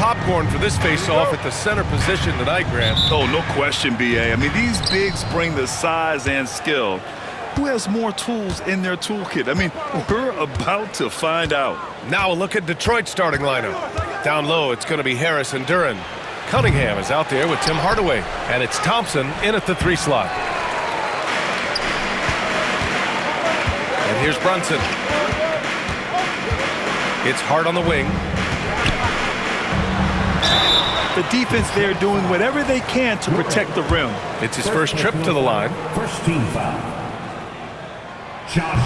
popcorn for this face-off at the center position tonight, Grant. Oh, no question, B.A. I mean, these bigs bring the size and skill. Who has more tools in their toolkit? I mean, we're about to find out. Now a look at Detroit's starting lineup. Down low, it's going to be Harris and Duren. Cunningham is out there with Tim Hardaway. And it's Thompson in at the 3 slot. And here's Brunson. It's Hart on the wing. The defense there doing whatever they can to protect the rim. It's his first trip to the line. First team foul.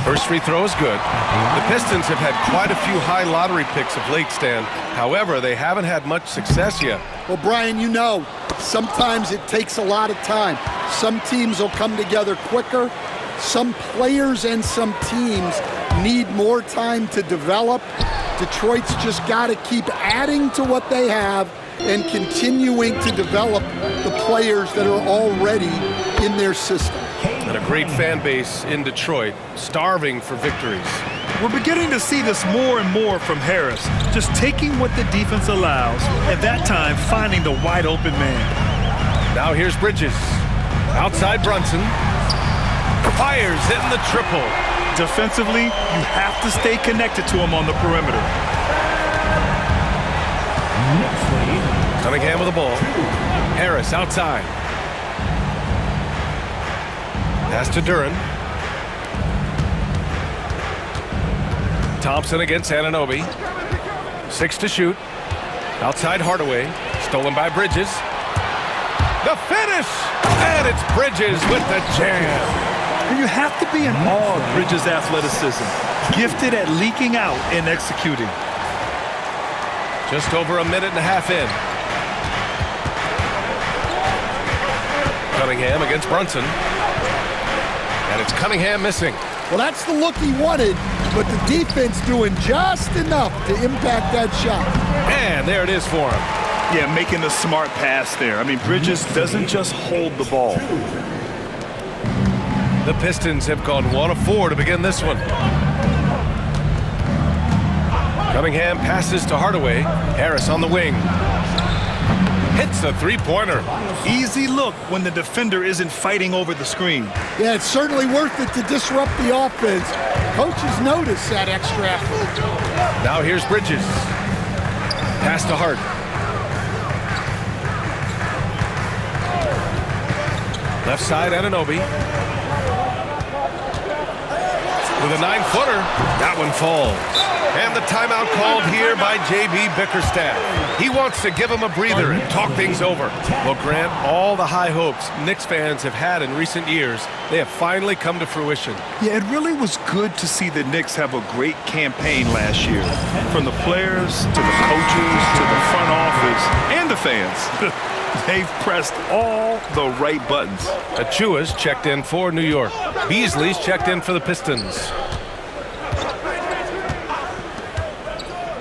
First free throw is good. The Pistons have had quite a few high lottery picks of late, Stan. However, they haven't had much success yet. Well, Brian, you know, sometimes it takes a lot of time. Some teams will come together quicker. Some players and some teams need more time to develop. Detroit's just got to keep adding to what they have and continuing to develop the players that are already in their system. And a great fan base in Detroit, starving for victories. We're beginning to see this more and more from Harris, just taking what the defense allows, at that time finding the wide open man. Now here's Bridges. Outside Brunson. Fires hitting the triple. Defensively, you have to stay connected to him on the perimeter. Cunningham with the ball. Harris outside. Pass to Duren. Thompson against Anunoby. 6 to shoot. Outside Hardaway. Stolen by Bridges. The finish! And it's Bridges with the jam. And you have to be in awe of Bridges' athleticism. Gifted at leaking out and executing. Just over a minute and a half in. Cunningham against Brunson. And it's Cunningham missing. Well, that's the look he wanted, but the defense doing just enough to impact that shot. And there it is for him. Yeah, making a smart pass there. I mean, Bridges doesn't just hold the ball. The Pistons have gone 1 of 4 to begin this one. Cunningham passes to Hardaway. Harris on the wing. Hits a three-pointer. Easy look when the defender isn't fighting over the screen. Yeah, it's certainly worth it to disrupt the offense. Coaches notice that extra effort. Now here's Bridges. Pass to Hart. Left side, Anunoby. With a 9-footer, that one falls. And the timeout called here by J.B. Bickerstaff. He wants to give him a breather and talk things over. Well, Grant, all the high hopes Knicks fans have had in recent years, they have finally come to fruition. Yeah, it really was good to see the Knicks have a great campaign last year. From the players, to the coaches, to the front office, and the fans. They've pressed all the right buttons. Achua's checked in for New York. Beasley's checked in for the Pistons.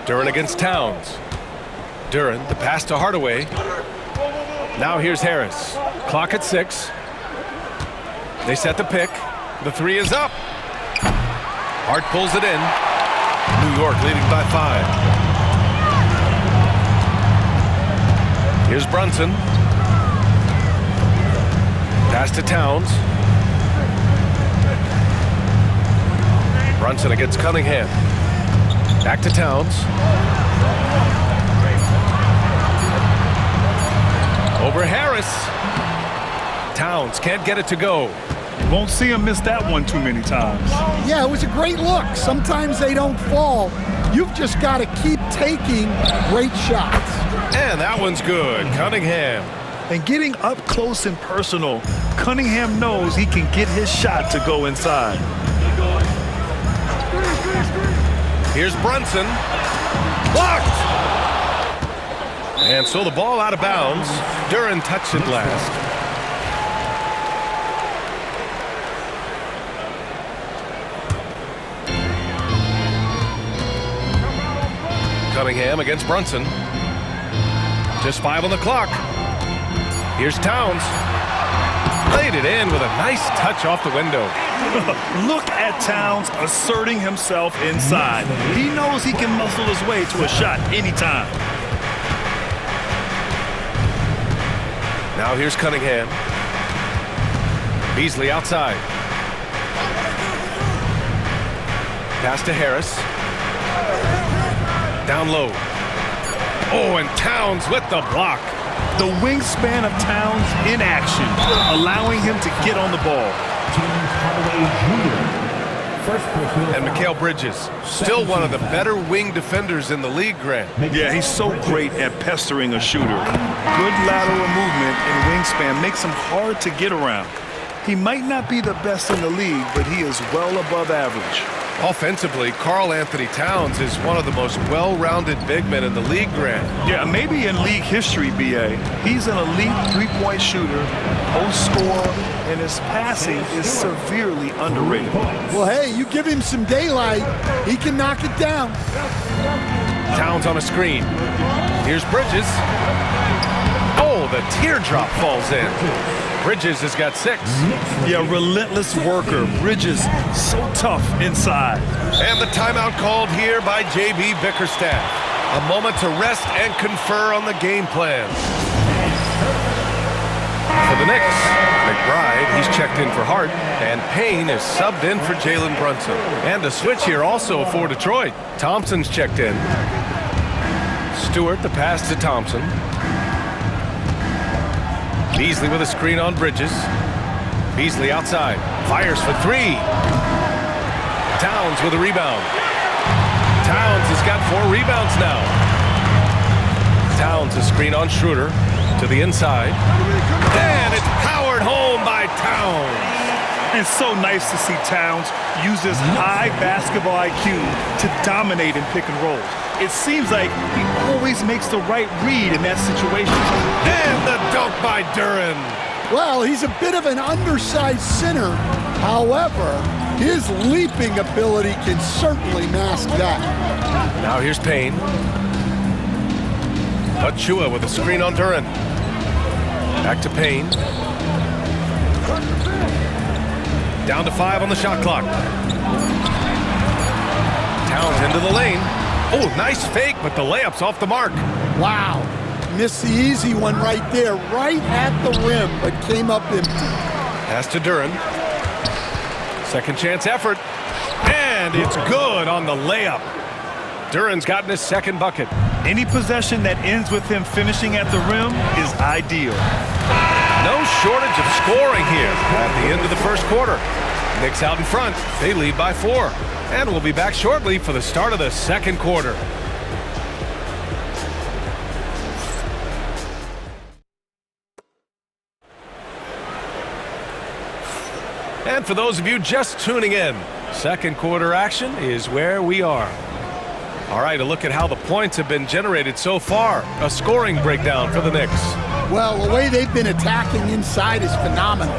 Duren against Towns. Duren, the pass to Hardaway. Now here's Harris. Clock at 6. They set the pick. The 3 is up. Hart pulls it in. New York leading by 5. Here's Brunson. Pass to Towns. Brunson against Cunningham. Back to Towns. Over Harris. Towns can't get it to go. Won't see him miss that one too many times. Yeah, it was a great look. Sometimes they don't fall. You've just got to keep taking great shots. And that one's good. Cunningham. And getting up close and personal, Cunningham knows he can get his shot to go inside. Here's Brunson. Blocked! And so the ball out of bounds. Duren touched it last. Cunningham against Brunson. Just 5 on the clock. Here's Towns. Laid it in with a nice touch off the window. Look at Towns asserting himself inside. He knows he can muscle his way to a shot anytime. Now here's Cunningham. Beasley outside. Pass to Harris. Down low. Oh, and Towns with the block. The wingspan of Towns in action, allowing him to get on the ball. And Mikal Bridges, still one of the better wing defenders in the league, Grant. Yeah, he's so great at pestering a shooter. Good lateral movement and wingspan makes him hard to get around. He might not be the best in the league, but he is well above average. Offensively, Karl Anthony Towns is one of the most well-rounded big men in the league, Grant. Yeah, maybe in league history, B.A. He's an elite three-point shooter, post scorer, and his passing is severely underrated. Well, hey, you give him some daylight, he can knock it down. Towns on a screen. Here's Bridges. Oh, the teardrop falls in. Bridges has got 6. Yeah, relentless worker. Bridges, so tough inside. And the timeout called here by J.B. Bickerstaff. A moment to rest and confer on the game plan. For the Knicks, McBride, he's checked in for Hart, and Payne is subbed in for Jalen Brunson. And a switch here also for Detroit. Thompson's checked in. Stewart, the pass to Thompson. Beasley with a screen on Bridges. Beasley outside. Fires for 3. Towns with a rebound. Towns has got 4 rebounds now. Towns a screen on Schroeder to the inside. And it's powered home by Towns. And so nice to see Towns use his high basketball IQ to dominate in pick and rolls. It seems like he always makes the right read in that situation. And the dunk by Duren. Well, he's a bit of an undersized center. However, his leaping ability can certainly mask that. Now here's Payne. Achua with a screen on Duren. Back to Payne. Down to 5 on the shot clock. Towns into the lane. Oh, nice fake, but the layup's off the mark. Wow. Missed the easy one right there, right at the rim, but came up empty. Pass to Duren. Second chance effort. And it's good on the layup. Duren's gotten his second bucket. Any possession that ends with him finishing at the rim is ideal. No shortage of scoring here at the end of the first quarter. Knicks out in front. They lead by 4. And we'll be back shortly for the start of the second quarter. And for those of you just tuning in, second quarter action is where we are. All right, a look at how the points have been generated so far. A scoring breakdown for the Knicks. Well, the way they've been attacking inside is phenomenal.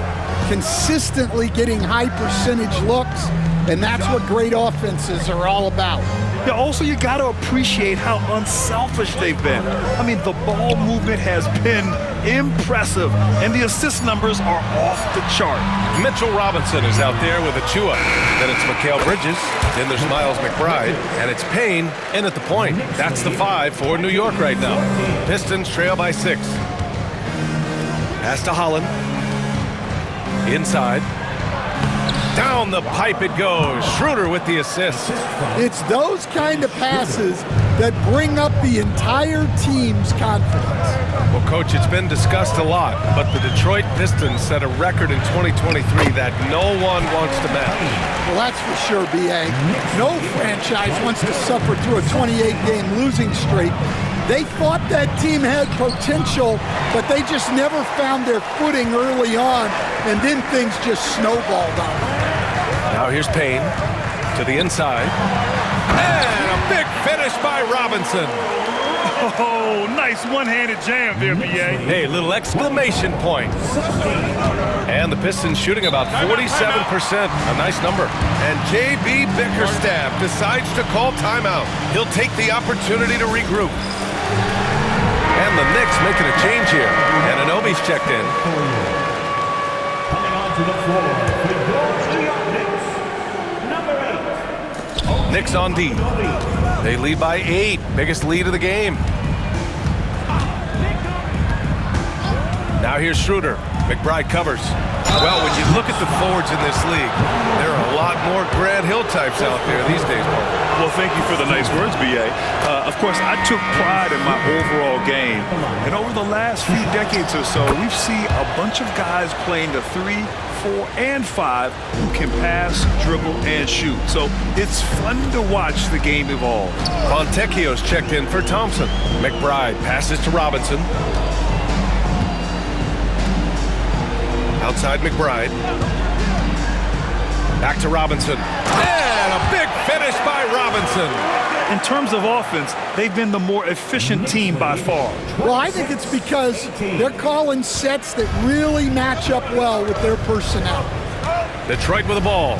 Consistently getting high percentage looks, and that's what great offenses are all about. Yeah, also, you got to appreciate how unselfish they've been. I mean, the ball movement has been impressive, and the assist numbers are off the chart. Mitchell Robinson is out there with Achua. Then it's Mikal Bridges. Then there's Miles McBride. And it's Payne in at the point. That's the 5 for New York right now. Pistons trail by 6. Pass to Holland. Inside. Down the pipe it goes. Schroeder with the assist. It's those kind of passes that bring up the entire team's confidence. Well, Coach, it's been discussed a lot, but the Detroit Pistons set a record in 2023 that no one wants to match. Well, that's for sure, B.A. No franchise wants to suffer through a 28-game losing streak. They thought that team had potential, but they just never found their footing early on, and then things just snowballed on them. Now here's Payne to the inside. And a big finish by Robinson. Oh, nice one-handed jam there, B.A. Hey, little exclamation point. And the Pistons shooting about 47%. A nice number. And J.B. Bickerstaff decides to call timeout. He'll take the opportunity to regroup. And the Knicks making a change here. And Anunoby's checked in. Coming onto the floor, the New York Knicks, number 8. Knicks on D. They lead by 8. Biggest lead of the game. Now here's Schroeder. McBride covers. Well, when you look at the forwards in this league, there are a lot more Grant Hill types out there these days, Paul. Well, thank you for the nice words, B.A. Of course, I took pride in my overall game. And over the last few decades or so, we've seen a bunch of guys playing the 3, 4, and 5 who can pass, dribble, and shoot. So it's fun to watch the game evolve. Fontecchio's checked in for Thompson. McBride passes to Robinson. Outside McBride. Back to Robinson. And a big finish by Robinson. In terms of offense, they've been the more efficient team by far. Well, I think it's because they're calling sets that really match up well with their personnel. Detroit with the ball.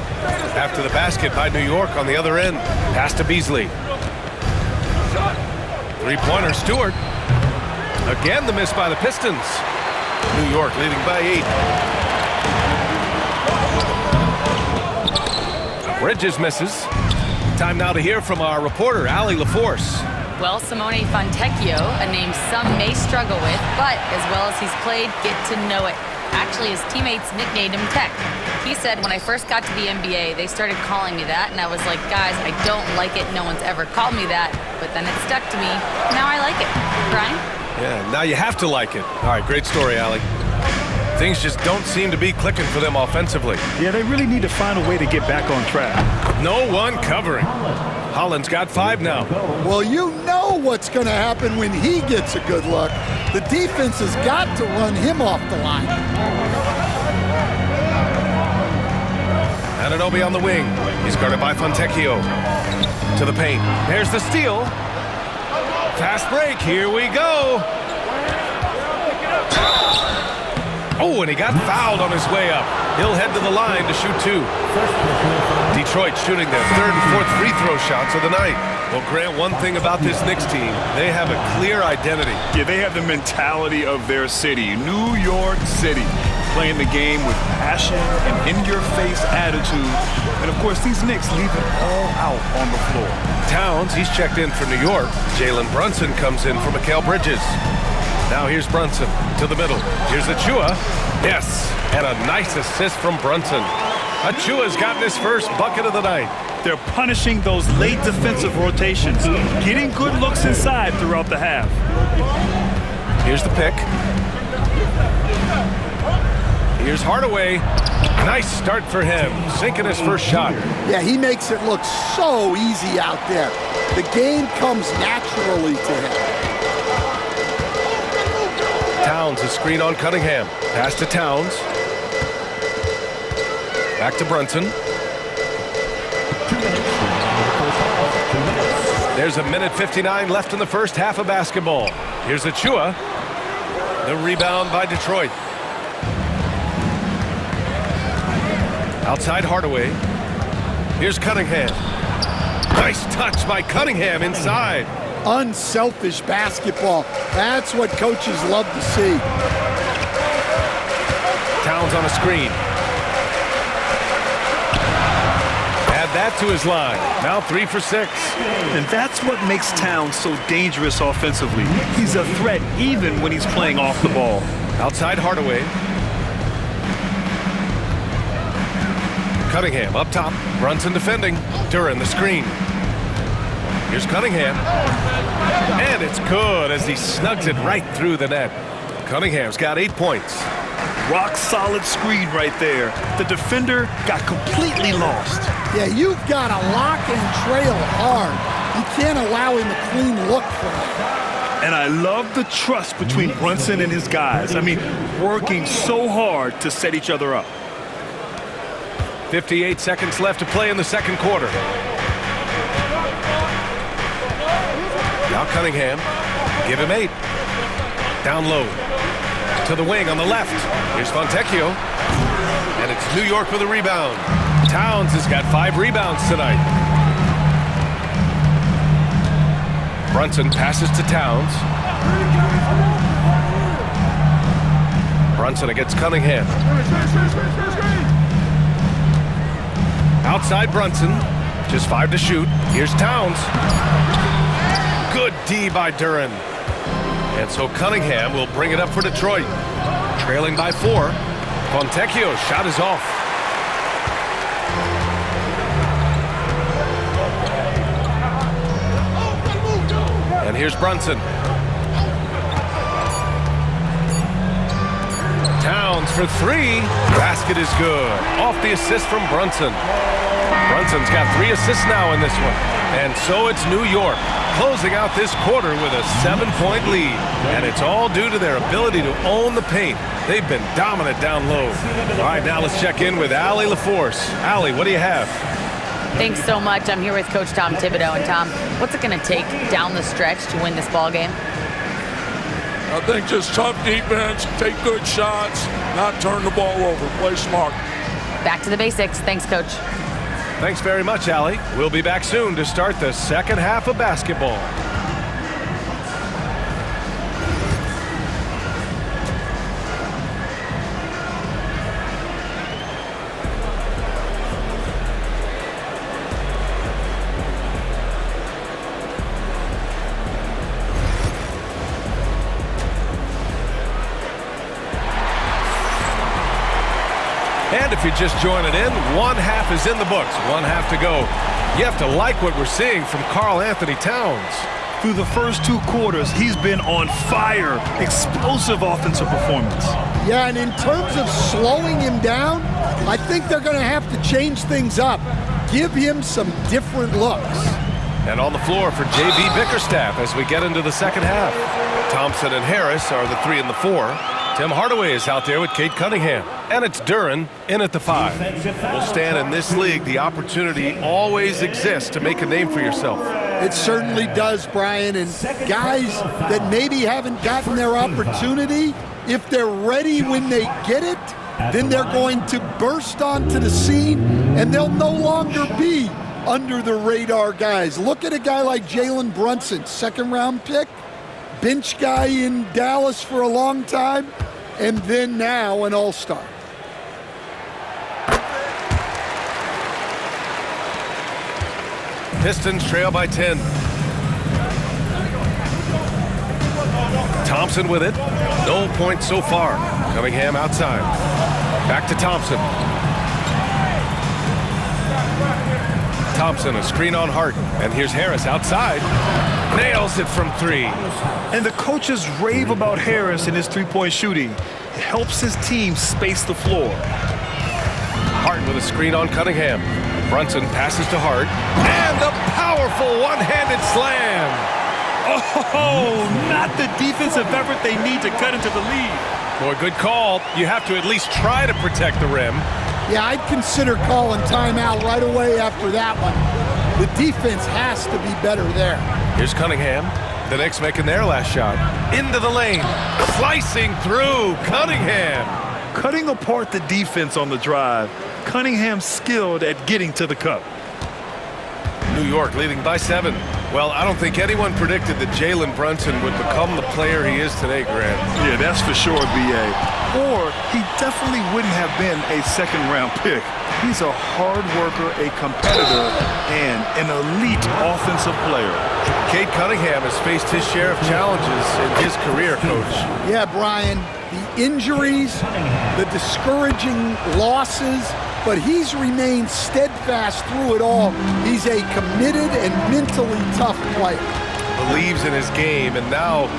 After the basket by New York on the other end. Pass to Beasley. Three-pointer, Stewart. Again, the miss by the Pistons. New York leading by 8. Bridges misses. Time now to hear from our reporter, Allie LaForce. Well, Simone Fontecchio, a name some may struggle with, but as well as he's played, get to know it. Actually, his teammates nicknamed him Tech. He said, when I first got to the NBA, they started calling me that, and I was like, guys, I don't like it. No one's ever called me that. But then it stuck to me. Now I like it. Brian? Yeah, now you have to like it. All right, great story, Allie. Things just don't seem to be clicking for them offensively. Yeah, they really need to find a way to get back on track. No one covering. Holland's got 5 now. Well, you know what's going to happen when he gets a good look. The defense has got to run him off the line. Anunoby on the wing. He's guarded by Fontecchio. To the paint. There's the steal. Fast break. Here we go. Oh, and he got fouled on his way up. He'll head to the line to shoot 2. Detroit shooting their 3rd and 4th free throw shots of the night. Well, Grant, one thing about this Knicks team, they have a clear identity. Yeah, they have the mentality of their city, New York City, playing the game with passion and in-your-face attitude. And, of course, these Knicks leave it all out on the floor. Towns, he's checked in for New York. Jalen Brunson comes in for Mikal Bridges. Now here's Brunson to the middle. Here's Achua. Yes, and a nice assist from Brunson. Achua's gotten his first bucket of the night. They're punishing those late defensive rotations, getting good looks inside throughout the half. Here's the pick. Here's Hardaway. Nice start for him, sinking his first shot. Yeah, he makes it look so easy out there. The game comes naturally to him. Towns, a screen on Cunningham. Pass to Towns. Back to Brunson. There's a minute 59 left in the first half of basketball. Here's Achua. The rebound by Detroit. Outside Hardaway. Here's Cunningham. Nice touch by Cunningham inside. Unselfish basketball. That's what coaches love to see. Towns on a screen. Add that to his line. Now 3 for 6. And that's what makes Towns so dangerous offensively. He's a threat even when he's playing off the ball. Outside Hardaway. Cunningham up top. Brunson defending. Duran the screen. Here's Cunningham. And it's good as he snugs it right through the net. Cunningham's got 8 points. Rock solid screen right there. The defender got completely lost. Yeah, you've got to lock and trail hard. You can't allow him a clean look for him. And I love the trust between Brunson and his guys. I mean, working so hard to set each other up. 58 seconds left to play in the second quarter. Now Cunningham, give him 8. Down low, to the wing on the left. Here's Fontecchio, and it's New York with a rebound. Towns has got 5 rebounds tonight. Brunson passes to Towns. Brunson against Cunningham. Outside Brunson, just 5 to shoot. Here's Towns. Good D by Duran. And so Cunningham will bring it up for Detroit. Trailing by 4. Fontecchio's shot is off. And here's Brunson. Towns for 3. Basket is good. Off the assist from Brunson. Brunson's got 3 assists now in this one. And so it's New York closing out this quarter with a 7-point lead. And it's all due to their ability to own the paint. They've been dominant down low. All right, now let's check in with Allie LaForce. Allie, what do you have? Thanks so much. I'm here with Coach Tom Thibodeau. And Tom, what's it going to take down the stretch to win this ball game? I think just tough defense, take good shots, not turn the ball over, play smart. Back to the basics. Thanks, Coach. Thanks very much, Allie. We'll be back soon to start the second half of basketball. And if you're just joining in, one half is in the books, one half to go. You have to like what we're seeing from Karl Anthony Towns. Through the first 2 quarters, he's been on fire. Explosive offensive performance. Yeah, and in terms of slowing him down, I think they're going to have to change things up. Give him some different looks. And on the floor for J.B. Bickerstaff as we get into the second half. Thompson and Harris are the 3 and the 4. Tim Hardaway is out there with Cade Cunningham. And it's Duren in at the 5. Well, Stan, in this league, the opportunity always exists to make a name for yourself. It certainly does, Brian. And guys that maybe haven't gotten their opportunity, if they're ready when they get it, then they're going to burst onto the scene, and they'll no longer be under the radar guys. Look at a guy like Jalen Brunson, 2nd-round pick, bench guy in Dallas for a long time, and then now an all-star. Pistons trail by 10. Thompson with it. No points so far. Cunningham outside. Back to Thompson. Thompson, a screen on Hart. And here's Harris outside. Nails it from 3. And the coaches rave about Harris and his 3-point shooting. It helps his team space the floor. Hart with a screen on Cunningham. Brunson passes to Hart. And the powerful one-handed slam. Oh, not the defensive effort they need to cut into the lead. Boy, good call. You have to at least try to protect the rim. Yeah, I'd consider calling timeout right away after that one. The defense has to be better there. Here's Cunningham. The Knicks making their last shot. Into the lane. Slicing through. Cunningham. Cutting apart the defense on the drive. Cunningham skilled at getting to the cup. New York leading by 7. Well, I don't think anyone predicted that Jalen Brunson would become the player he is today, Grant. Yeah, that's for sure, B.A. Or he definitely wouldn't have been a 2nd-round pick. He's a hard worker, a competitor, and an elite offensive player. Cade Cunningham has faced his share of challenges in his career, Coach. Yeah, Brian, the injuries, the discouraging losses, but he's remained steadfast through it all. He's a committed and mentally tough player. Believes in his game and now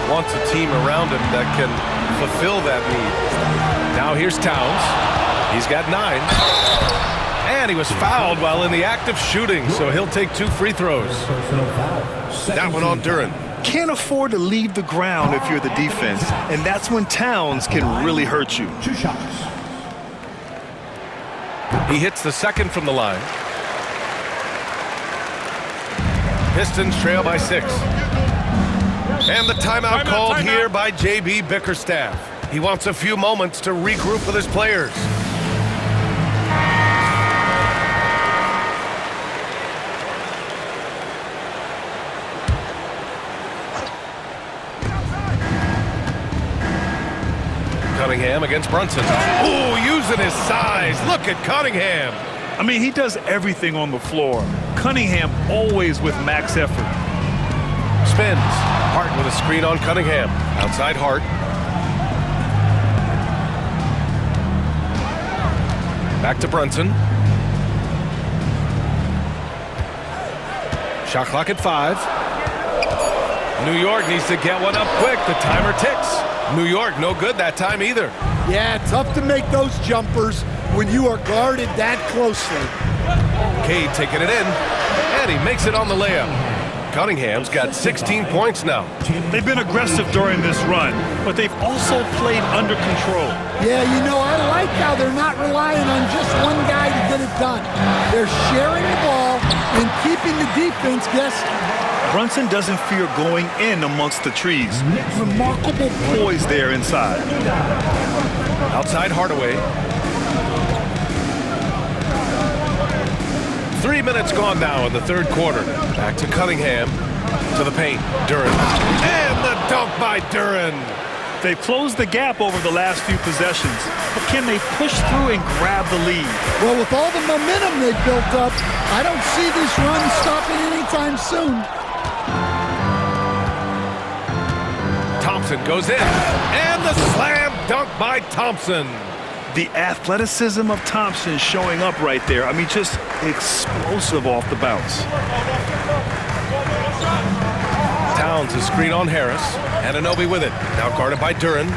wants a team around him that can fulfill that need. Now here's Towns. He's got 9. And he was fouled while in the act of shooting, so he'll take 2 free throws. That one on Duren. Can't afford to leave the ground if you're the defense, and that's when Towns can really hurt you. 2 shots. He hits the 2nd from the line. Pistons trail by 6. And the timeout called here by J.B. Bickerstaff. He wants a few moments to regroup with his players. Cunningham against Brunson. Ooh, using his size. Look at Cunningham. I mean, he does everything on the floor. Cunningham always with max effort. Spins. Hart with a screen on Cunningham. Outside Hart. Back to Brunson. Shot clock at 5. New York needs to get one up quick. The timer ticks. New York, no good that time either. Yeah, tough to make those jumpers when you are guarded that closely. Cade taking it in, and he makes it on the layup. Cunningham's got 16 points now. They've been aggressive during this run, but they've also played under control. Yeah, you know, I like how they're not relying on just one guy to get it done. They're sharing the ball and keeping the defense guessing. Brunson doesn't fear going in amongst the trees. Remarkable poise there inside. Outside Hardaway. 3 minutes gone now in the third quarter. Back to Cunningham. To the paint. Duren. And the dunk by Duren. They've closed the gap over the last few possessions, but can they push through and grab the lead? Well, with all the momentum they've built up, I don't see this run stopping anytime soon. Thompson goes in. And the slam dunk by Thompson. The athleticism of Thompson showing up right there. I mean, just explosive off the bounce. Towns is screen on Harris. Anunoby with it. Now guarded by Duren.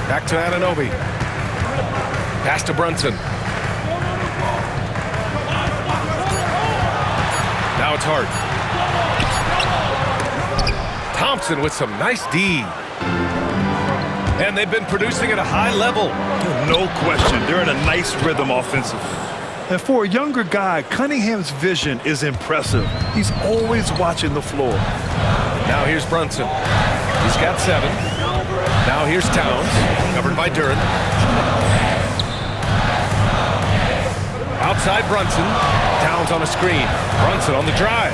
Back to Anunoby. Pass to Brunson. Now it's Hart. Thompson with some nice D. And they've been producing at a high level. No question. They're in a nice rhythm offensively. And for a younger guy, Cunningham's vision is impressive. He's always watching the floor. Now here's Brunson. He's got 7. Now here's Towns, covered by Duren. Outside Brunson. Towns on a screen. Brunson on the drive.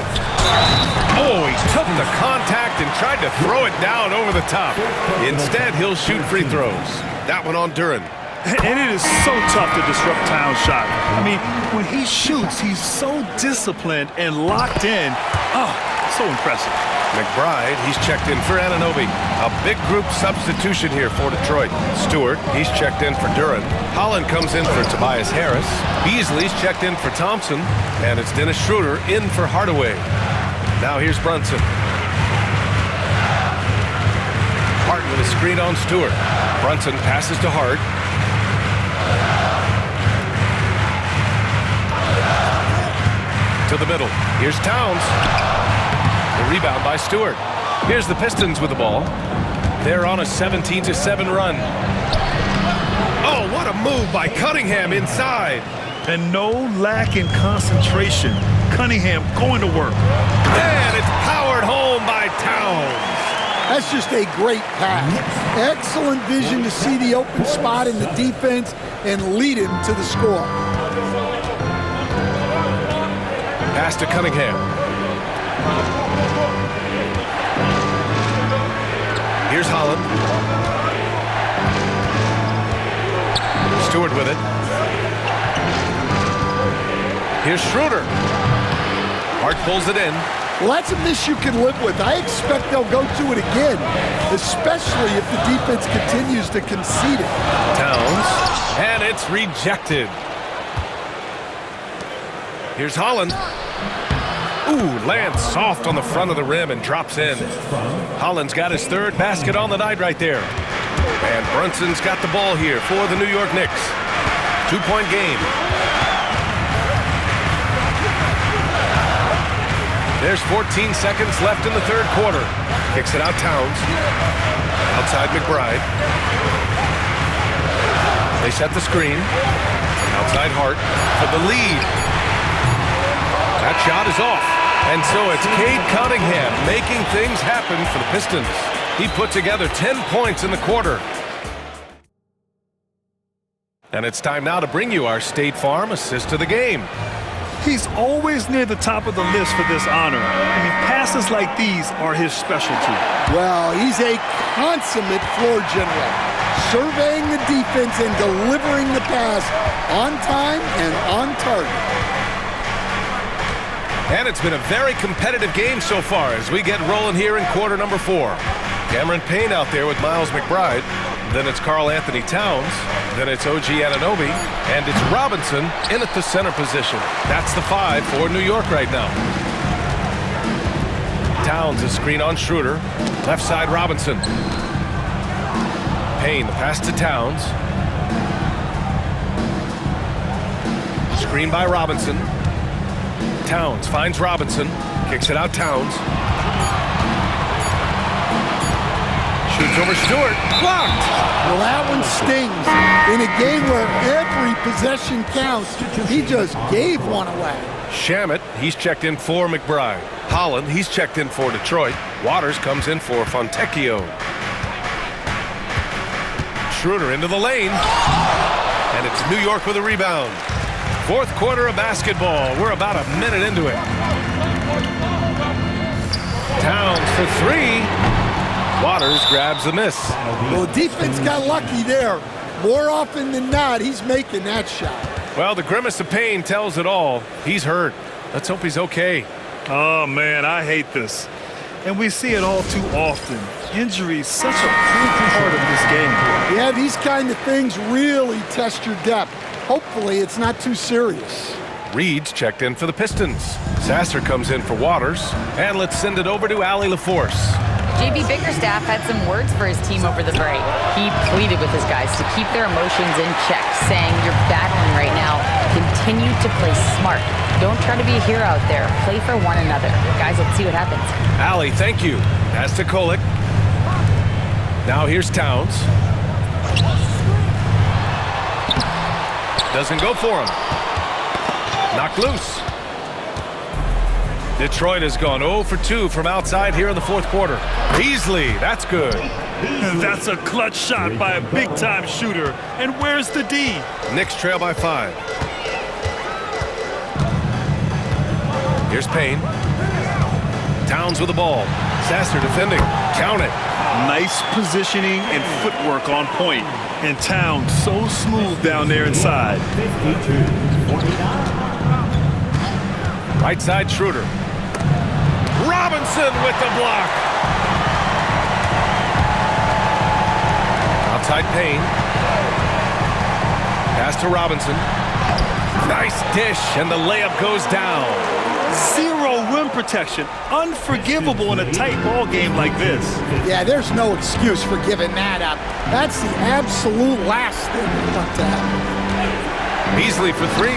Oh, he took the contact and tried to throw it down over the top. Instead, he'll shoot free throws. That one on Duren. And it is so tough to disrupt Towns' shot. I mean, when he shoots, he's so disciplined and locked in. Oh, so impressive. McBride, he's checked in for Anunoby. A big group substitution here for Detroit. Stewart, he's checked in for Duren. Holland comes in for Tobias Harris. Beasley's checked in for Thompson. And it's Dennis Schroeder in for Hardaway. Now here's Brunson. Hart with a screen on Stewart. Brunson passes to Hart. To the middle. Here's Towns. The rebound by Stewart. Here's the Pistons with the ball. They're on a 17-7 run. Oh, what a move by Cunningham inside. And no lack in concentration. Cunningham going to work. And it's powered home by Towns. That's just a great pass. Excellent vision to see the open spot in the defense and lead him to the score. Pass to Cunningham. Here's Holland. Stewart with it. Here's Schroeder. Hart pulls it in. Well, that's a miss you can live with. I expect they'll go to it again, especially if the defense continues to concede it. Towns. And it's rejected. Here's Holland. Ooh, lands soft on the front of the rim and drops in. Holland's got his 3rd basket on the night right there. And Brunson's got the ball here for the New York Knicks. 2-point game. There's 14 seconds left in the third quarter. Kicks it out Towns. Outside McBride. They set the screen. Outside Hart for the lead. That shot is off. And so it's Cade Cunningham making things happen for the Pistons. He put together 10 points in the quarter. And it's time now to bring you our State Farm assist of the game. He's always near the top of the list for this honor. I mean, passes like these are his specialty. Well, he's a consummate floor general, surveying the defense and delivering the pass on time and on target. And it's been a very competitive game so far as we get rolling here in quarter number 4. Cameron Payne out there with Miles McBride. Then it's Karl Anthony Towns. Then it's OG Anunoby, and it's Robinson in at the center position. That's the 5 for New York right now. Towns, a screen on Schroeder. Left side, Robinson. Payne, the pass to Towns. Screen by Robinson. Towns finds Robinson. Kicks it out, Towns. Shoots over Stewart. Blocked! Well, that one stings. In a game where every possession counts, he just gave one away. Shamet, he's checked in for McBride. Holland, he's checked in for Detroit. Waters comes in for Fontecchio. Schroeder into the lane. And it's New York with a rebound. Fourth quarter of basketball. We're about a minute into it. Towns for 3. Waters grabs the miss. Well, defense got lucky there. More often than not, he's making that shot. Well, the grimace of pain tells it all. He's hurt. Let's hope he's okay. Oh, man, I hate this. And we see it all too often. Injuries, such a big part of this game. Yeah, these kind of things really test your depth. Hopefully, it's not too serious. Reed's checked in for the Pistons. Sasser comes in for Waters. And let's send it over to Allie LaForce. JB Bickerstaff had some words for his team over the break. He pleaded with his guys to keep their emotions in check, saying, "You're battling right now. Continue to play smart. Don't try to be a hero out there. Play for one another." Guys, let's see what happens. Allie, thank you. Pass to Kolek. Now here's Towns. Doesn't go for him. Knocked loose. Detroit has gone 0 for 2 from outside here in the fourth quarter. Beasley, that's good. That's a clutch shot by a big-time shooter. And where's the D? Knicks trail by 5. Here's Payne. Towns with the ball. Sasser defending. Count it. Nice positioning and footwork on point. And Towns so smooth down there inside. Right side, Schroeder. Robinson with the block. Outside Payne. Pass to Robinson. Nice dish, and the layup goes down. Zero rim protection. Unforgivable in a tight ball game like this. Yeah, there's no excuse for giving that up. That's the absolute last thing you want to happen. Beasley for 3.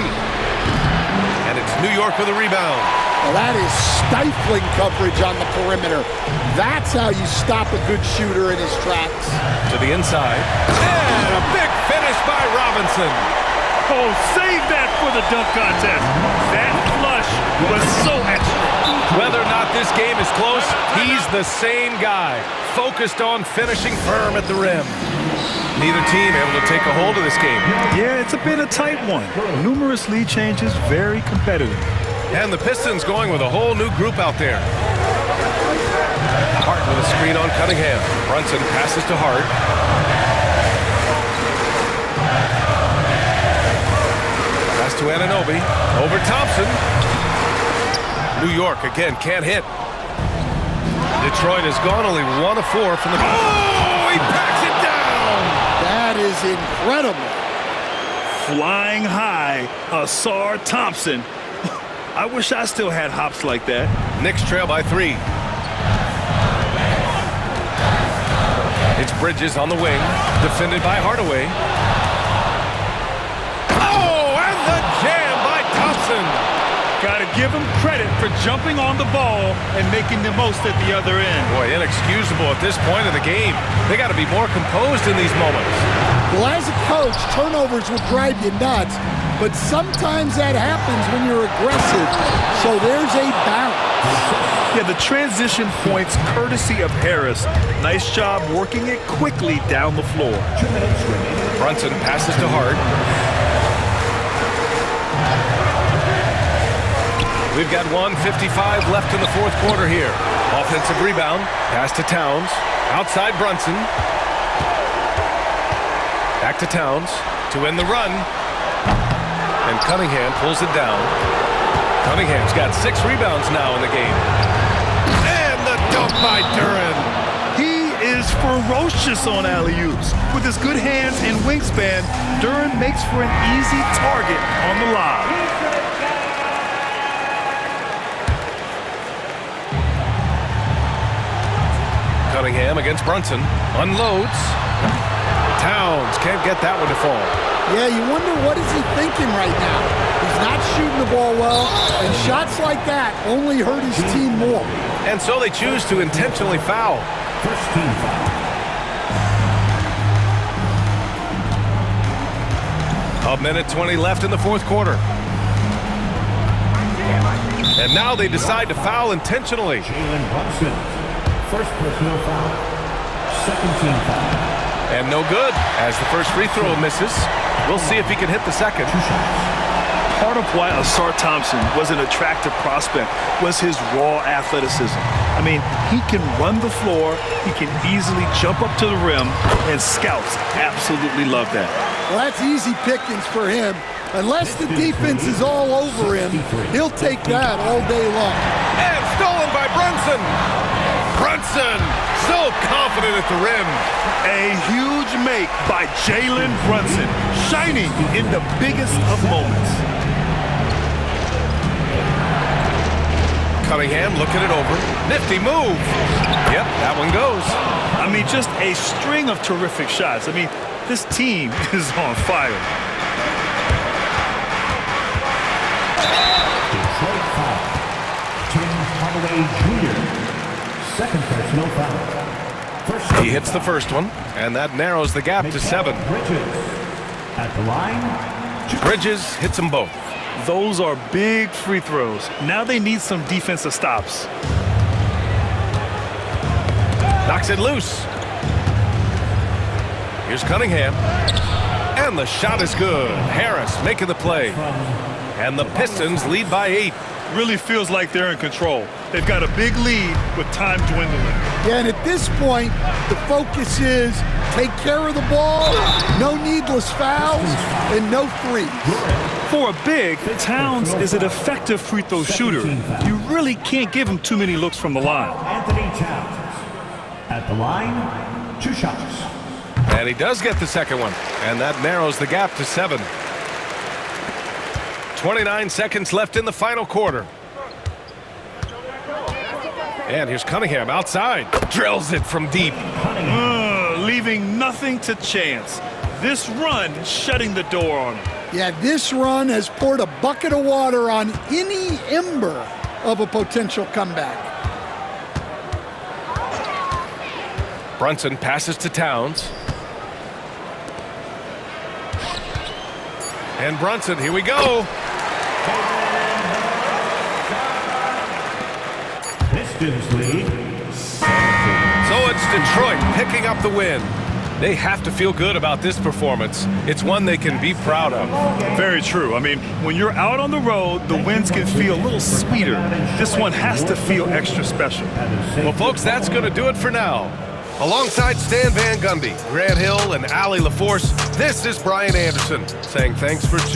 And it's New York with a rebound. Well, that is stifling coverage on the perimeter. That's how you stop a good shooter in his tracks. To the inside. And a big finish by Robinson. Oh, save that for the dunk contest. That flush was so extra. Whether or not this game is close, he's the same guy. Focused on finishing firm at the rim. Neither team able to take a hold of this game. Yeah, it's a bit a tight one. Numerous lead changes, very competitive. And the Pistons going with a whole new group out there. Hart with a screen on Cunningham. Brunson passes to Hart. Pass to Anunoby. Over Thompson. New York again can't hit. Detroit has gone only 1 of 4 from the... Oh, he packs it down! That is incredible. Flying high, Ausar Thompson. I wish I still had hops like that. Knicks trail by 3. It's Bridges on the wing, defended by Hardaway. Oh, and the jam by Thompson. Gotta give him credit for jumping on the ball and making the most at the other end. Boy, inexcusable at this point of the game. They got to be more composed in these moments. Well, as a coach, turnovers will drive you nuts, but sometimes that happens when you're aggressive. So there's a balance. Yeah, the transition points courtesy of Harris. Nice job working it quickly down the floor. Brunson passes to Hart. We've got 1:55 left in the fourth quarter here. Offensive rebound. Pass to Towns. Outside Brunson. Back to Towns to end the run. And Cunningham pulls it down. Cunningham's got 6 rebounds now in the game. And the dunk by Duren. He is is ferocious on alley-oops. With his good hands and wingspan, Duren makes for an easy target on the lob. Cunningham against Brunson. Unloads. Towns can't get that one to fall. Yeah, you wonder what is he thinking right now. He's not shooting the ball well, and shots like that only hurt his team more. And so they choose to intentionally foul. First team foul. A minute 20 left in the fourth quarter. And now they decide to foul intentionally. Jalen Brunson. First personal foul. Second team foul. And no good, as the first free throw misses. We'll see if he can hit the second. Part of why Ausar Thompson was an attractive prospect was his raw athleticism. I mean, he can run the floor, he can easily jump up to the rim, and scouts absolutely love that. Well, that's easy pickings for him. Unless the defense is all over him, he'll take that all day long. And stolen by Brunson. Brunson, so confident at the rim. A huge make by Jalen Brunson, shining in the biggest of moments. Cunningham looking it over. Nifty move. Yep, that one goes. I mean, just a string of terrific shots. I mean, this team is on fire. Detroit foul. Tim Hardaway Jr. Second personal foul. He hits the first one, and that narrows the gap to 7. Bridges at the line. Bridges hits them both. Those are big free throws. Now they need some defensive stops. Knocks it loose. Here's Cunningham. And the shot is good. Harris making the play. And the Pistons lead by 8. Really feels like they're in control. They've got a big lead with time dwindling. Yeah, and at this point, the focus is take care of the ball, no needless fouls, and no threes. For a big, Towns is an effective free throw shooter. You really can't give him too many looks from the line. Anthony Towns at the line. 2 shots. And he does get the second one. And that narrows the gap to 7. 29 seconds left in the final quarter. And here's Cunningham outside. Drills it from deep. Leaving nothing to chance. This run shutting the door on him. Yeah, this run has poured a bucket of water on any ember of a potential comeback. Brunson passes to Towns. And Brunson, here we go. Pistons lead. So it's Detroit picking up the win. They have to feel good about this performance. It's one they can be proud of. Very true. I mean, when you're out on the road, the wins can feel a little sweeter. This one has to feel extra special. Well, folks, that's going to do it for now. Alongside Stan Van Gundy, Grant Hill, and Allie LaForce, this is Brian Anderson saying thanks for